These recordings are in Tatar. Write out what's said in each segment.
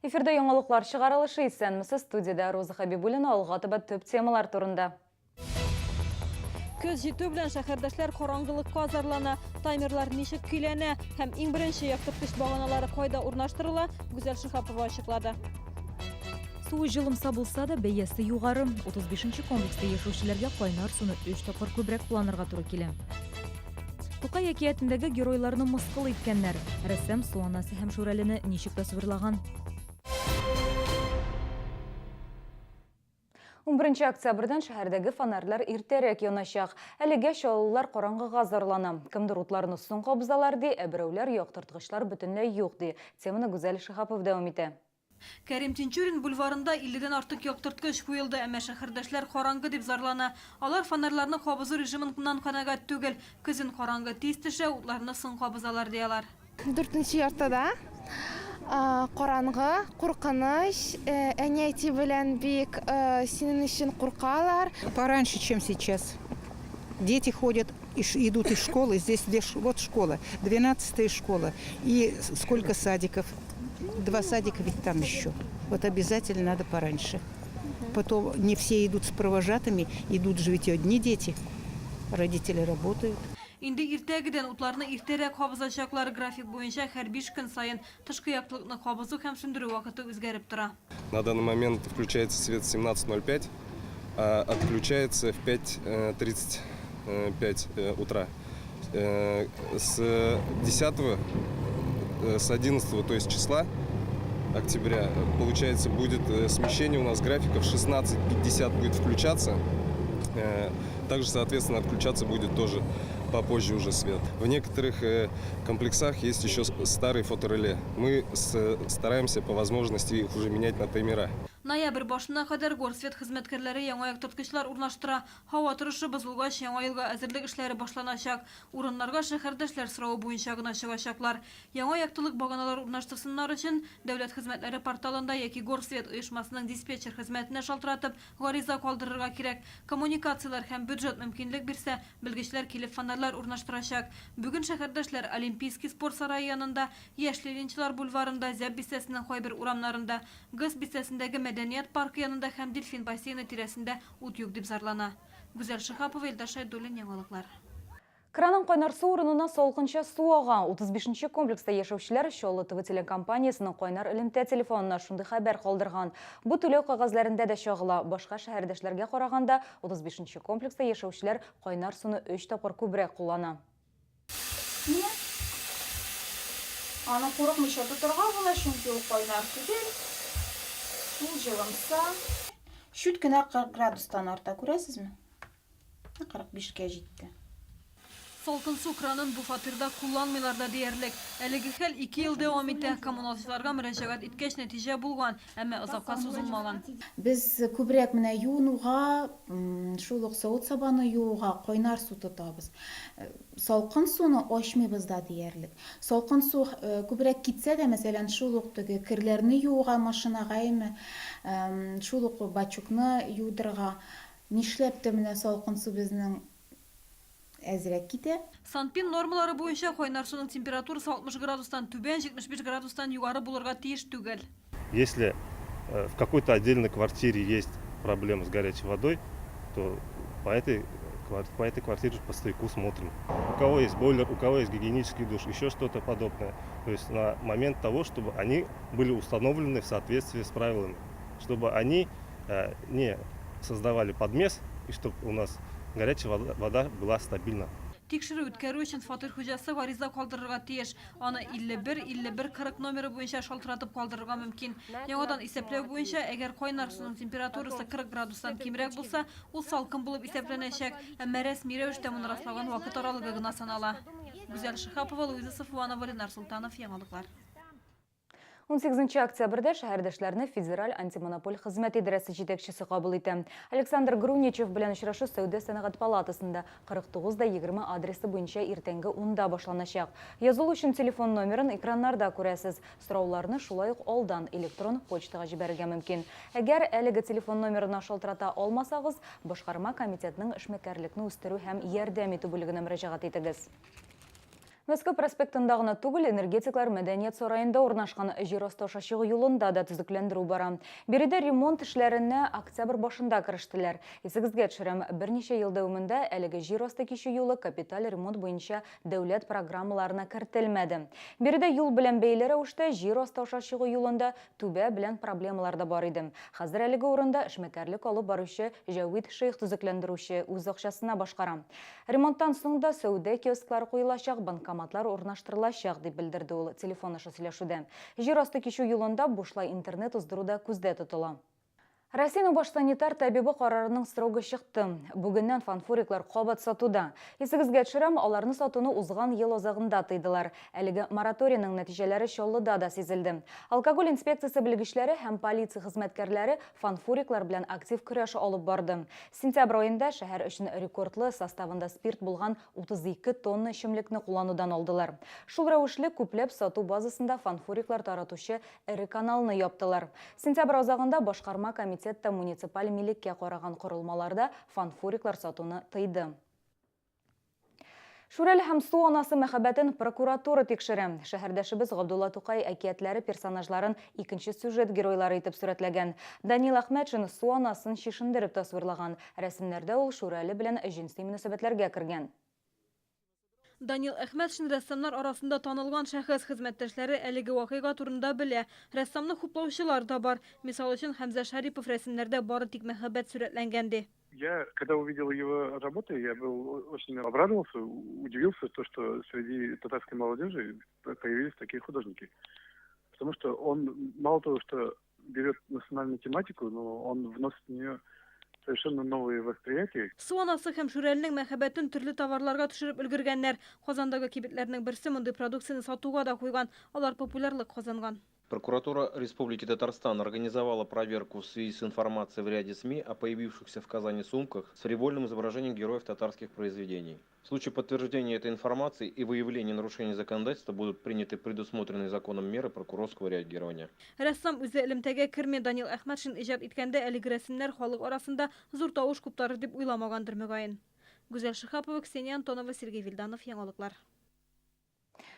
Эфирде яңалыклар чыгарылышы исәнмесез, студияда Роза Хабибуллина алга таба төп темалар турында. Көз җитү белән шәһәрдәшләр караңгылыкка азарлана, таймерлар ничек көйләнә һәм иң беренче яктырткыч баганалары кайда урнаштырыла, Гүзәл Шихапова ачыклады. Суы жылымса булса да, бәясе югары. 35-нче комплекста яшәүчеләргә кайнар суны 3 тапкыр күбрәк кулланырга туры килә. Тукай әкиятендәге геройларны мыскыл иткәннәр. Рәссам Су анасы һәм Шүрәлене ничек тасвирлаган? 11 октябрьдән шәһәрдәге фонарьлар иртәрәк яначак. Әлегә чалулар караңгыга зарлана. Кемдер утларны соң кабызалар ди, ә берәүләр яктырткычлар бөтенләй юк ди. Теманы Гүзәл Шихапов дәвам итә. Кәрим Тинчурин бульварында 50-дән артык яктырткыч куелды, әмма шәһәрдәшләр караңгы дип зарлана. Алар фонарьларны кабызу режимыннан канәгать түгел. Көзен караңгы тиз төшә, утларны соң кабызалар диялар. 4-нче яртыда караңгы, куркыныч, әнәйти белән бик синең өчен куркалар. Пораньше, чем сейчас. Дети ходят, идут из школы. Здесь вот школа, 12-я школа. И сколько садиков? 2 садика ведь там еще. Вот обязательно надо пораньше. Потом не все идут с провожатыми, идут же ведь одни дети. Родители работают. Инде иртәгедән утларны иртәрәк кабызачаклар, график буенча һәр 5 көн сайын тышкы яктылыкны кабызу һәм сүндерү вакыты үзгәреп тора. На данный момент включается свет в 17:05, а отключается в 5:35 утра. С 11 то есть числа октября, получается, будет смещение у нас графика, в 16:50 будет включаться. Также, соответственно, отключаться будет тоже попозже уже свет. В некоторых комплексах есть еще старые фотореле. Мы стараемся по возможности их уже менять на таймера. Ноябрь башына кадәр горсвет хезмәткәрләре яңа яктырткычлар урнаштыра. Һава торышы бозылгач, яңа елга әзерлек эшләре башланачак. Урыннарга шәһәрдәшләр сорау буенча гына чыгачаклар. Яңа яктылык баганалары урнаштырсыннар өчен дәүләт хезмәтләре порталында яки горсвет оешмасының диспетчер хезмәтенә шалтыратып гариза калдырырга кирәк. Коммуникациялар һәм бюджет мөмкинлек бирсә, белгечләр килеп фонарьлар урнаштырачак. Бүген шәһәрдәшләр Олимпийский спорт сарае янында, Яшьләринчеләр бульварында, Зәб бистәсенең кайбер урамнарында, Гыз бистәсендәге Мәдәният паркы янында һәм Дельфин бассейны тирәсендә ут юк дип зарлана. Гүзәл Шихапова, Илдар Шәйдуллин, яңалыклар. Кранын кайнар су урынына салкынча су ага. 35-нче комплекста яшәүчеләр Чаллы ТВ телекомпаниясының кайнар элемтә телефонына шундый хәбәр калдырган. Бу түләү кагазларында да чагыла. Башка шәһәрдәшләргә караганда 35-нче комплекста яшәүчеләр кайнар суны 3 тапкыр күбрәк куллана. Аны курыкмыйча тотырга була, чөнки ул кайнар түгел. Су җылымса. Шүт кенә 40 градустан арта, күрәсезме? 45-кә җитте. Салкын су кранын бу фатирда кулланмыйлар да диярлек. Әлеге хәл 2 ел дәвам итә. Коммуналчыларга мөрәҗәгать иткәч нәтиҗә булган, әмма озакка сузылмаган. Без күбрәк менә юынуга, шул ук савыт сабаны юуга кайнар су тотабыз. Салкын суны ачмыйбыз да диярлек. Салкын су күбрәк китсә дә, мәсәлән, шул ук теге кирләрне юуга машинага име, шул ук бачукны юдырга, нишләп менә салкын су безнең әзрәк китә. Санпин нормалары буенча кайнар суның температурасы 60 градустан түбән, 75 градустан югары булырга тиеш түгел. Если в какой-то отдельной квартире есть проблемы с горячей водой, то по этой квартире по стояку смотрим. У кого есть бойлер, у кого есть гигиенический душ, еще что-то подобное. То есть на момент того, чтобы они были установлены в соответствии с правилами, чтобы они не создавали подмес и чтобы у нас горячая вода была стабильна. Тикшерү үткәрү өчен фатир хуҗасы гариза калдырырга тиеш. Аны 51-40 номеры буенча шалтыратып калдырырга мөмкин. Яңадан исәпләү буенча, әгәр кайнар суның температурасы 40 градустан кимрәк булса, ул салкын булып исәпләнәчәк. Әмма рәсми рәвештә моны раслаган вакыт аралыгы гына санала. Гүзәл Шихапова, Луиза Сафуанова, Ленар Султанов, яңалыклар. 18 октябрьдә шәһәрдәшләрне федераль антимонополь хезмәт идарәсе җитәкчесе кабул итә. Александр Груничев белән очрашу Сәүдә сәнәгать палатасында 49-20 адресы буенча иртәнге 10-да башланачак. Язылу өчен телефон номерын экраннарда күрәсез. Сорауларны шулай ук алдан электрон почтага җибәрергә мөмкин. Әгәр әлеге телефон номерына шалтырата алмасагыз, башкарма комитетының эшмәкәрлекне үстерү һәм ярдәм итү бүлегенә мөрәҗәгать итегез. Мәскәү проспектындағына түгел энергетиклар мәдәниет сарайында орнашқан жерасты шашығы юлында да түзіклендіру бара. Береде ремонт эшләренә октябрь башында кіріштілер. Есігізге төшерәм, берничә ел дәвамында әлеге жерасты кишу юлы капиталь ремонт буенча дәүләт программаларына кертелмәде. Береде юл белән бәйле рәвештә жерасты шашығы юлында түбә белән проблемалар да бар иде. Хәзер әлеге урында эшмәкәрлек алып баручы Җавид Шейх төзекләндерүче үз акчасына башкара. Ремонттан соң да сәүдә киосклары куелачак, банкоматлар урнаштырылачак дип белдерде ул телефон аша сөйләшүдә. Жерасты кишу юлында бушлай интернет уздыруда күздә тотыла. Россияның баш санитар табибы карарының срогы чыкты. Бүгеннән фанфориклар кабат сатуда. Исегезгә төшерәм, аларны сатуны узган ел азагында тыйдылар. Әлеге мораторийның нәтиҗәләре Чаллыда да сизелде. Алкоголь инспекциясе белгечләре һәм полиция хезмәткәрләре фанфориклар белән актив көрәш алып барды. Сентябрь аенда шәһәр өчен рекордлы составында спирт булган 32 тонна эчемлекне кулланудан алдылар. Шул рәвешле күпләп сату базасында фанфориклар таратучы эре каналны яптылар. Сентябрь азагында башкарма комитетта муниципаль милеккә караган корылмаларда фанфориклар сатуны тыйды. Шүрәле һәм су анасы мәхәббәтен прокуратура тикшерә. Шәһәрдәшебез Габдулла Тукай әкиятләре персонажларын икенче сюжет геройлары итеп сурәтләгән. Данил Әхмәтшин су анасын чишендереп тасвирлаган. Рәсемнәрдә ул Шүрәле белән җинси мөнәсәбәтләргә кергән. Данил Әхмәтшин рәссамнар арасында танылган шәхес, хезмәттәшләре әлеге вакыйга турында белә. Рәссамны хуплаучылар да бар. Мисал өчен Хәмзә Шарипов рәсемнәрдә бары тик мәхәббәт сурәтләнгән ди. Я, когда увидел его работы, я был очень обрадовался, удивился, то, что среди татарской молодежи появились такие художники. Потому что он мало того, что берет национальную тематику, но он вносит в нее совершенно новые восприятия. Су анасы һәм Шүрәленең мәхәббәтен төрле товарларга төшереп өлгергәннәр. Казандагы кибетләрнең берсе мондый продукцияны сатуга да куйган. Алар популярлык казанган. Прокуратура Республики Татарстан организовала проверку в связи с информацией в ряде СМИ о появившихся в Казани сумках с фривольным изображением героев татарских произведений. В случае подтверждения этой информации и выявления нарушений законодательства будут приняты предусмотренные законом меры прокурорского реагирования. Рәссам үзе элемтәгә керми. Данил Әхмәтшин иҗат иткәндә әлеге рәсемнәр халык арасында зур тавыш куптарыр дип уйламагандыр мөгаен. Гүзәл Шихапова, Ксения Антонова, Сергей Вильданов, яңалыклар.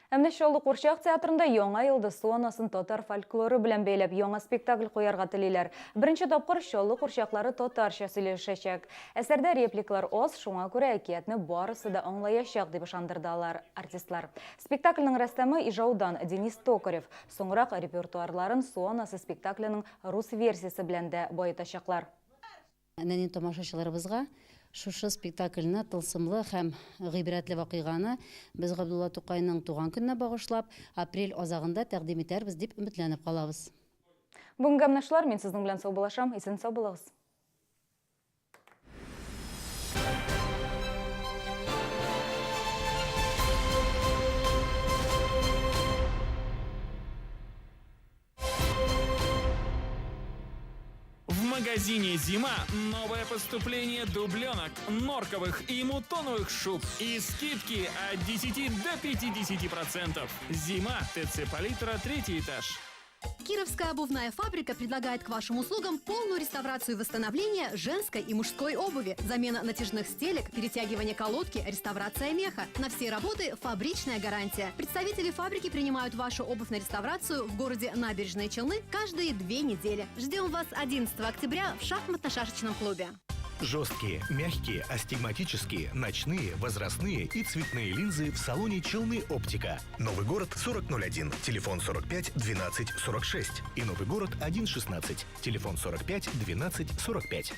Әмне Чаллы Курчак театрында яңа елда су анасын татар фольклоры белән бәйләп яңа спектакль куярга телиләр. Беренче тапкыр Чаллы Курчаклары татарча сөйләшәчәк. Әсәрдә репликалар аз, шуңа күрә әкиятне барысы да аңлаячак дип ышандырдылар артистлар. Спектакльнең рәссамы Ижаудан Денис Токарев. Соңрак репертуарларын су анасы спектакленең рус версиясе белән дә баетачаклар. Нәни тамашачыларыбызга шушы спектакльне тылсымлы һәм гыйбрәтле вакыйганы без Габдулла Тукайның туган көненә багышлап, апрель азагында тәкъдим итәрбез дип өметләнеп калабыз. Бүгенге менәшләр, мин сезнең белән сау булашам, исән сау булыгыз. В магазине «Зима» новое поступление дубленок, норковых и мутоновых шуб и скидки от 10 до 50%. «Зима», ТЦ Палитра, 3-й этаж. Кировская обувная фабрика предлагает к вашим услугам полную реставрацию и восстановление женской и мужской обуви, замена натяжных стелек, перетягивание колодки, реставрация меха. На все работы фабричная гарантия. Представители фабрики принимают вашу обувь на реставрацию в городе Набережные Челны каждые 2 недели. Ждем вас 11 октября в шахматно-шашечном клубе. Жесткие, мягкие, астигматические, ночные, возрастные и цветные линзы в салоне Челны Оптика. Новый город 4001, телефон 45 12 46 и Новый город 116, телефон 45 12 45.